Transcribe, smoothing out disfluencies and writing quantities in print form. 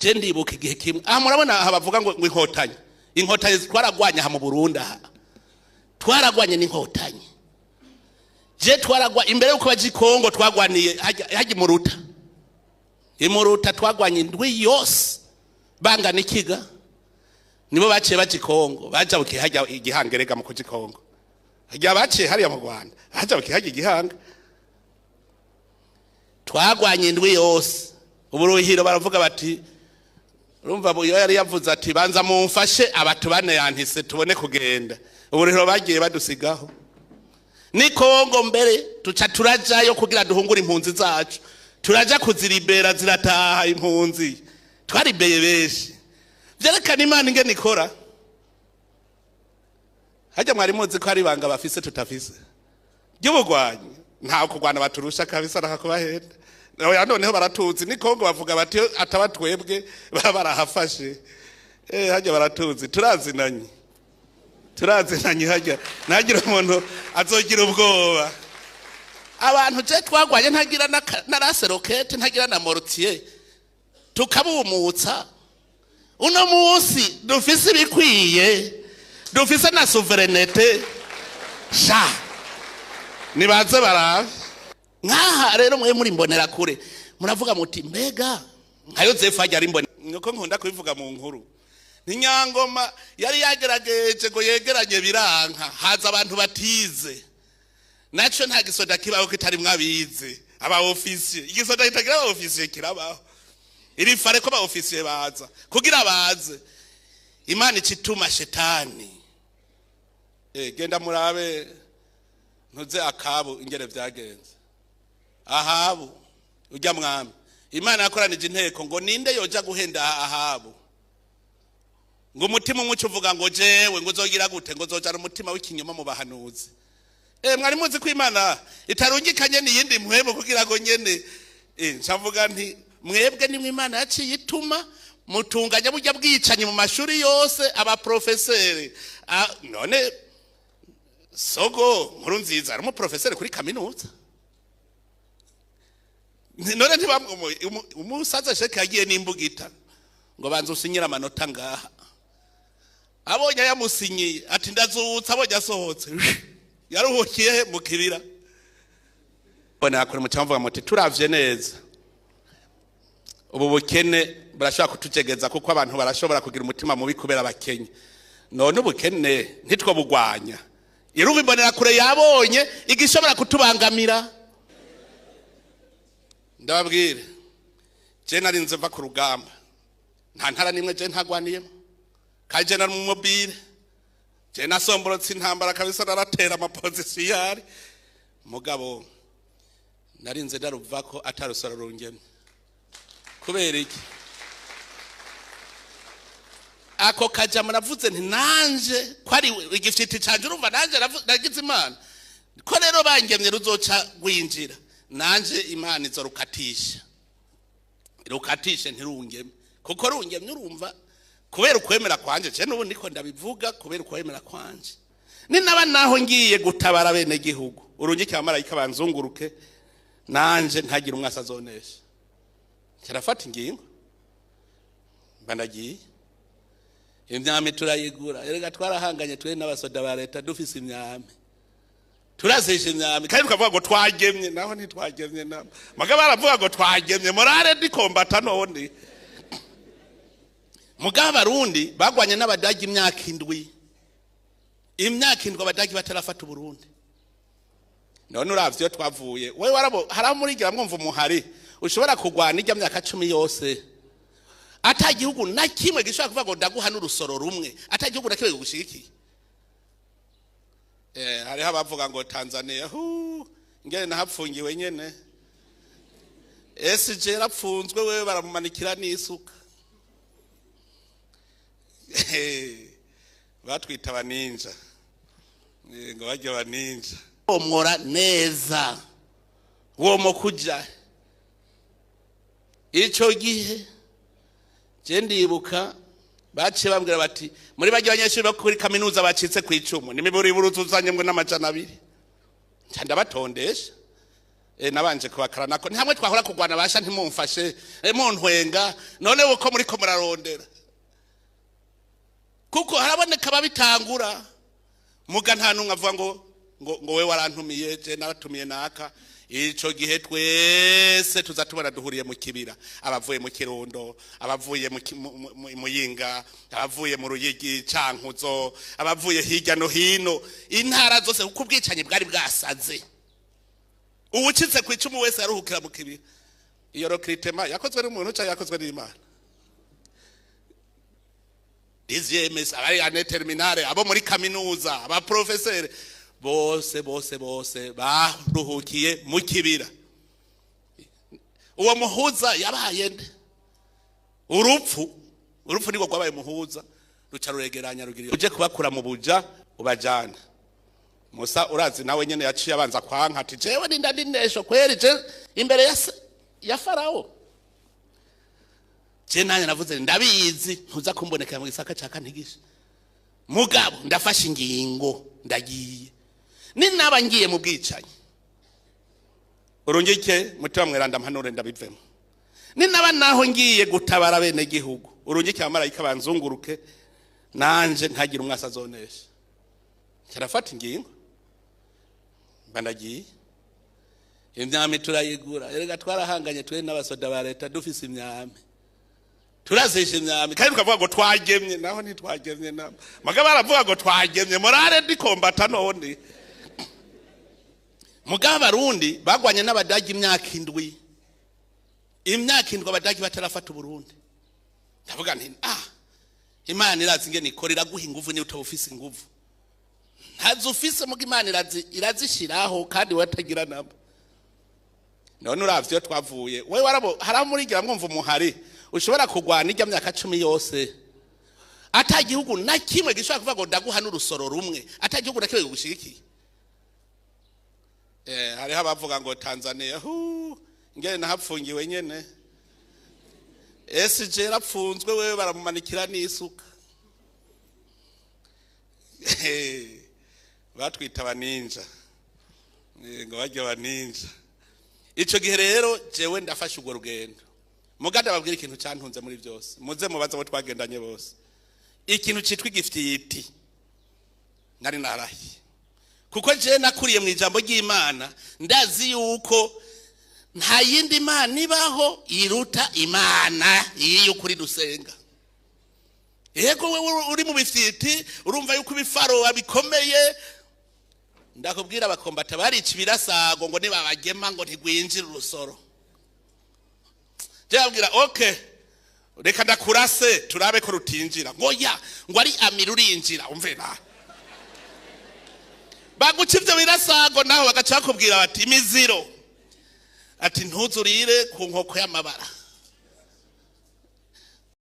je ndibuka igihe kimwe murabona abavuga ngo inkotanyi twaragwanya ha mu Burundi twaragwanye n'inkotanyi je twaragwa imbere yuko baje Kongo twagwaniye haje imuruta twagwanye indwi yose bangana ikiga nibo baciye baje Kongo baje buke hajya igihangerega mu kuji Kongo hajya baciye hariya mu Rwanda haje buke hajya igihanga twagwanye indwi yose uburuhiro baravuga bati urumva buyo yari yavuze ati banza mumfashe abatu bane yantise tubone kugenda uburuhiro bagiye badusigaho ni Kongo mbere tuca turajayo kugira duhungura impunzi zacu turaja kuziribera zirataha impunzi twaribeye beshi vyerekana Imana ingene ikora hajya mwari muzi ko ari banga bafise tutafise by'ubugwanyi nta kugwana baturusha kabisa nakakubahenda noneho baratuzi ni Kongo bavuga bati atabatwebwe barahafashe hajya baratuzi turazinanye hajya nagira umuntu azogira ubwoba abantu je twagwanye ntagira na raserokete ntagira na mortier tukabumutsa uno munsi dufise bikwiye dufise na souveraineté sha nibaze barabe nkaha rero mwe muri mbonera kure muravuga muti mbega nka Yozefu ajya ari mbone nuko nkunda kubivuga mu nkuru ni Nyangoma yari yagerageje ngo yegeranye biranka haza abantu batize naco nta gisoda kibaho kitari mwabize aba officier igisoda kitagira aba officier kirabaho iri fare ko aba officier baza kugira baze Imana icituma shetani genda murabe ntuze Akabu ingere vyagenze Ahabu ujya mwami Imana yakoranije inteko ngo ninde yoja guhenda Ahabu ngo umutima umuco uvuga ngo jewe ngo uzogira gute ngo uzojana umutima w'ikinyoma mu bahanuzi mwari muzi ko Imana itarungikanye n'iyindi mpwebo kugira ngo nyene ncavuga nti mwebwe nimwe Imana yaciye ituma mutunganya burya bwicanye mu mashuri yose aba professeur none Sogo nkuru nziza ari mu professeur kuri kaminuza none umusaza sheke yagiye n'imbugita ngo banze usinyira amanota ngaha abonye yamusinyiye ati ndazutsa abonye asohotse yaruhukiye mu kibira bona akora mu cyamvuga muti turavye neza ubu bukene barashaka kututegeza kuko abantu barashobora kugira umutima mubi kubera bakenye none ubukene ntitwo bugwanya irubi mbonera kure yabonye igishobora kutubangamira ndababwire je nari nze va ku rugamba nta ntara nimwe je ntagwaniyemo kaje na mu mobile je nasomborotse intambara kabisa naratera amapozisiyo yari mugabo nari nze daruvako atarusora rungemye kubera iki ako kaja muravuze nti nanje ko ari igifiti canje urumva nanje nagize Imana ko rero bangemye ruzoca gwinjira nanje Imana izorukatisha ntirungeme kuko rungemye urumva kubera ukwemera kwanje je nubu niko ndabivuga kubera ukwemera kwanje ni naba naho ngiye gutabara bene gihugu urungike abamarayika banzunguruke nanje ntagira umwasa azonesha kirafata ingingo bandagiye imyami turayigura erega twarahanganye twe n'abasoda ba leta dufise imyami turazeshe imyami kandi tukavuga ngo twagemye naho ntitwagemye nabo maga baravuga ngo twagemye morale dikombata none mugaba Barundi bagwanye n'abadagi imyaka indwi abadagi batarafata Burundi none uravyo twavuye we warabo haramurigira mwumva umuhari ushobora kugwana ijya myaka 10 yose ata gihugu na kimwe gishobora kuvuga ngo ndaguha n'urusoro rumwe ata gihugu na kimwe gushigikiye hari habavuga ngo Tanzania ngene nahapfungiwe nyene SJ rapfunzwe we baramumanikira n'isuka batwita baninja ngo bajya baninja omora neza wo mokuja ico gihe je ndibuka baciye bambwira bati muri bajya abanyeshuri bo kuri kaminuza bacitse ku icumu nimiburi buruzuzanye mwe n'amajana 2 cyanda batondesha nabanje kubakarana ko ntamwe twahora kugwana basha ntimumfashe muntwenga none uko muri ko murarondera kuko haraboneka babitangura muga nta numwe avuga ngo we warantumiye je naratumiye naka ico gihe twese tuzatubona duhuriye mu kibira abavuye mu Kirundo abavuye mu Yinga abavuye mu Ruyigi Cankuzo abavuye hirya no hino intara zose kuko ubwicanye bwari bwasaze ubucitse ku icumu wese yaruhukira mu kibira iyo recruitment yakozwe n'umuntu cyangwa yakozwe n'Imana Ubwiyemezi abari ane terminale abo muri kaminuza aba professeur bose baruhukiye mu kibira uwo muhuza yabaye nde urupfu niko kwabaye muhuza ruca ruregeranya rugirira uje kubakura mu buja ubajana Musa urazi nawe nyene yaciye abanza kwanka ati jewe ninda ndinesho kweri je imbere ya Farao je nanye navuze ndabizi ntuza kumbonekera mu gisaka cya kantigisha mugabo ndafashe ingingo ndagiye ninaba ngiye mu bwicanyi urungike mutima mweranda mpanure ndabivemo ninaba naho ngiye gutabara bene gihugu urungike abamarayika banzunguruke nanje ntagira umwasa azonesha cyarafata ingingo bandagiye imyami turayigura erega twarahanganye twe n'abasoda ba leta dufise imyami turazeshe imyami kandi tukavuga ngo twagemye naho ntitwagemye namba magaba baravuga ngo twagemye morale ndikombata none mugaba barundi bagwanye n'abadagi imyaka indwi abadagi batarafata Burundi ndavuga nti Imana irazi ingene ikorera guha inguvu ni utawufise inguvu ntazo ufise muga Imana irazishiraho kandi watagira namba none uravye twavuye we warabo haramurigira mwumva umuhari ushobora kugwana ijya myaka 10 yose atagihugu na kimwe gishobora kuvuga ngo ndaguha n'urusoro rumwe atagihugu na kimwe gushigikiye hariho abavuga ngo Tanzania ngene nahapfungiwe nyene SJ rapfunzwe wewe baramumanikira n'isuka batwita baninja ngo bajye baninja ico gihe rero jewe ndafashe urwo rugendo muganda babwira ikintu cyantunze muri byose muze mubaza abo twagendanye bose ikintu citwa igifititi nari narahi kuko je nakuriye mu ijambo ry'Imana ndazi yuko nta yindi Imana ibaho iruta Imana iyo kuri dusenga yego wewe uri mu bifiti urumva yuko ibifaro bikomeye ndakubwira abakombata bari ikibirasago ngo nibabagema ngo ntigwinjira urusoro jabwira okay reka ndakurase turabe ko rutinjira ngo ngo ari amira urinjira umve na bagucivye birasago naho bagaca kubwira bati imiziro ati ntuzurire ku nkoko y'amabara